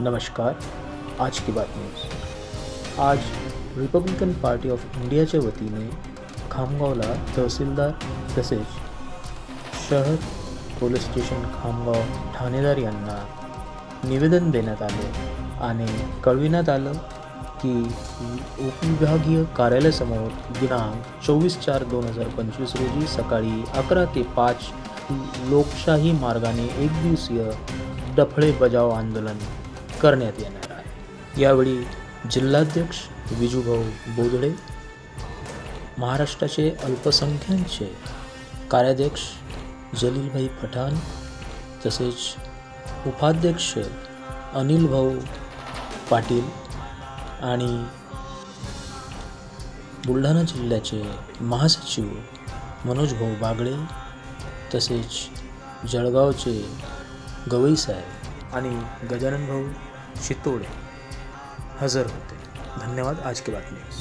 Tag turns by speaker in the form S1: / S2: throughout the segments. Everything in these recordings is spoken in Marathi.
S1: नमस्कार। आज की बात न्यूज़। आज रिपब्लिकन पार्टी ऑफ इंडियाच्या वतीने खामगावला तहसीलदार तसेच शहर पोलीस स्टेशन खामगाव ठाणेदार यांना निवेदन देण्यात आले आणि कळविण्यात आलं की उपविभागीय कार्यालयासमोर दिनांक 24/4/2025 रोजी सकाळी 11 ते 5 लोकशाही मार्गाने एक दिवसीय डफळे बजाव आंदोलन करण्यात येणार आहे। यावेळी जिल्हाध्यक्ष विजूभाऊ बोदडे, महाराष्ट्राचे अल्पसंख्याकांचे कार्याध्यक्ष जलीलभाई पठाण तसेच उपाध्यक्ष अनिल भाऊ पाटील आणि बुलढाणा जिल्ह्याचे महासचिव मनोज भाऊ बागळे तसेच जळगावचे गवई साहेब आणि गजानन भाऊ शितोडे हजर होते। धन्यवाद। आज की बात न्यूज़।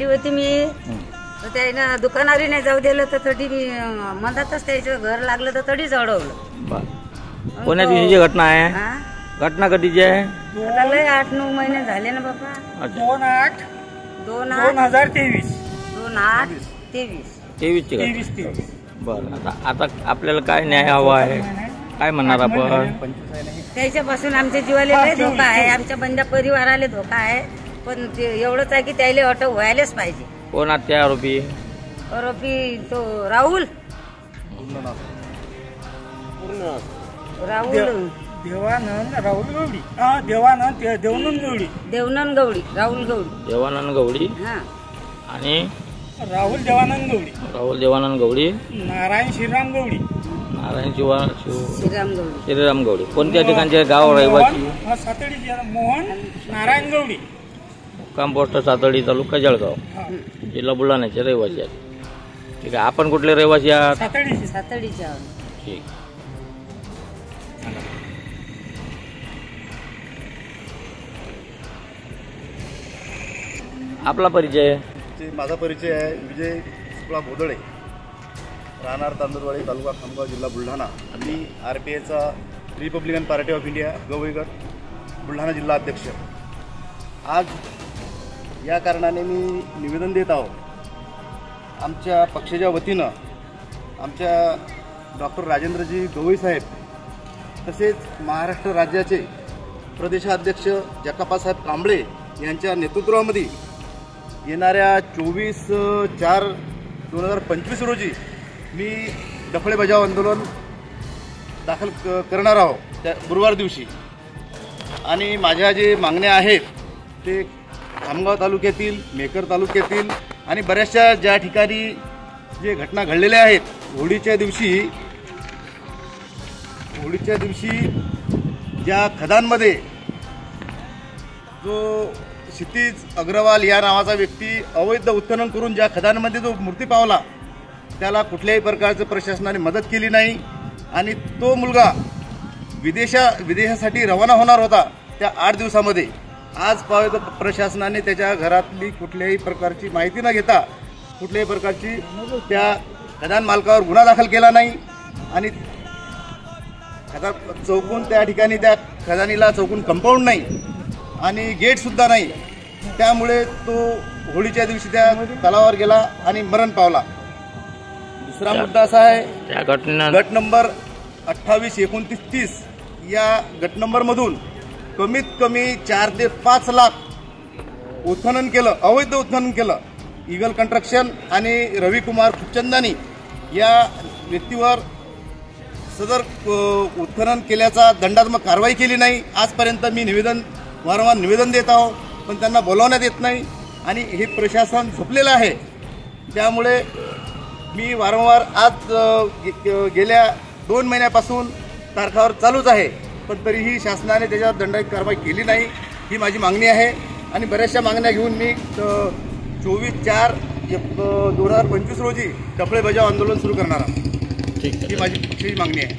S2: होती मी तर त्यानं दुकानारी नाही जाऊ दिलं तर तरी मी मधातच त्याचं घर लागलं तर तरी चढवलं।
S3: कोण्या दिवशीची घटना आहे? घटना कधीची आहे?
S2: आता लय 8-9 महिने झाले ना बाबा।
S3: 2023 बरं। आता आपल्याला काय न्याय हवा आहे, काय म्हणणार आपण?
S2: त्याच्यापासून आमच्या जीवाला लय धोका आहे, आमच्या बंद्या परिवाराला धोका आहे, पण एवढंच आहे की त्याला अटक व्हायलाच पाहिजे।
S3: कोण आहेत ते आरोपी?
S2: आरोपी तो राहुल
S4: देवानंद गवडी
S3: देवानंद गवडी आणि
S4: राहुल देवानंद गवडी नारायण श्रीराम
S3: गवडी कोणत्या ठिकाणचे गाव रहिवासी?
S4: सातडी मोहन नारायण गवडी,
S3: मुक्काम पोस्ट सातडी, तालुका जळगाव, जिल्हा बुलढाण्याचे रहिवासी आहेत। ठीक आहे। आपण कुठले रहिवासी आहात?
S2: सातडीचे आहोत।
S3: ठीक। आपला परिचय?
S5: माझा परिचय आहे विजय शुक्ला बोदडे, राहणार तांदूरवाडी, तालुका खामगाव, जिल्हा बुलढाणा। मी RPAचा रिपब्लिकन पार्टी ऑफ इंडिया गवईगड बुलढाणा जिल्हा अध्यक्ष। आज या कारणाने मी निवेदन देत आहोत। आमच्या पक्षाच्या वतीनं आमच्या डॉक्टर राजेंद्रजी गवई साहेब तसेच महाराष्ट्र राज्याचे प्रदेशाध्यक्ष जकाप्पासाहेब कांबळे यांच्या नेतृत्वामध्ये येणाऱ्या 24/4/2025 रोजी मी डफळे बजाव आंदोलन दाखल करणार आहोत त्या गुरुवार दिवशी। आणि माझ्या जे मागण्या आहेत ते खामगाव तालुक्यातील, मेकर तालुक्यातील आणि बऱ्याचशा ज्या ठिकाणी जे घटना घडलेल्या आहेत, होळीच्या दिवशी ज्या खदानमध्ये जो क्षितिज अग्रवाल या नावाचा व्यक्ती अवैध उत्खनन करून ज्या खदानमध्ये जो मूर्ती पावला, त्याला कुठल्याही प्रकारचं प्रशासनाने मदत केली नाही आणि तो मुलगा विदेशासाठी रवाना होणार होता त्या 8 दिवसामध्ये। आज पावे तर प्रशासनाने त्याच्या घरातली कुठल्याही प्रकारची माहिती न घेता कुठल्याही प्रकारची त्या खदान मालकावर गुन्हा दाखल केला नाही आणि चौकून त्या ठिकाणी त्या खदानीला चौकून कंपाऊंड नाही आणि गेटसुद्धा नाही। त्यामुळे तो होळीच्या दिवशी त्या तलावावर गेला आणि मरण पावला। दुसरा मुद्दा असा आहे, गट नंबर 28, 29, 30 या गट नंबरमधून कमीत कमी 4 ते 5 लाख उत्खनन केलं, अवैध उत्खनन केलं। ईगल कंस्ट्रक्शन आणि रविकुमार खुपचंदानी या व्यक्तीवर सदर उत्खनन केल्याचा दंडात्मक कारवाई केली नाही। आजपर्यंत मी वारंवार निवेदन देत आहोत, पण त्यांना बोलावण्यात येत नाही आणि हे प्रशासन झोपलेलं आहे। त्यामुळे मी वारंवार आज गेल्या 2 महिन्यापासून तारखावर चालूच आहे, पण तरीही शासनाने त्याच्यावर दंडात्मक कारवाई केली नाही। ही माझी मागणी आहे आणि बऱ्याचशा मागण्या घेऊन मी 24/4/2025 रोजी डफळे बजाव आंदोलन सुरू करणार आहे। ही माझी मागणी आहे।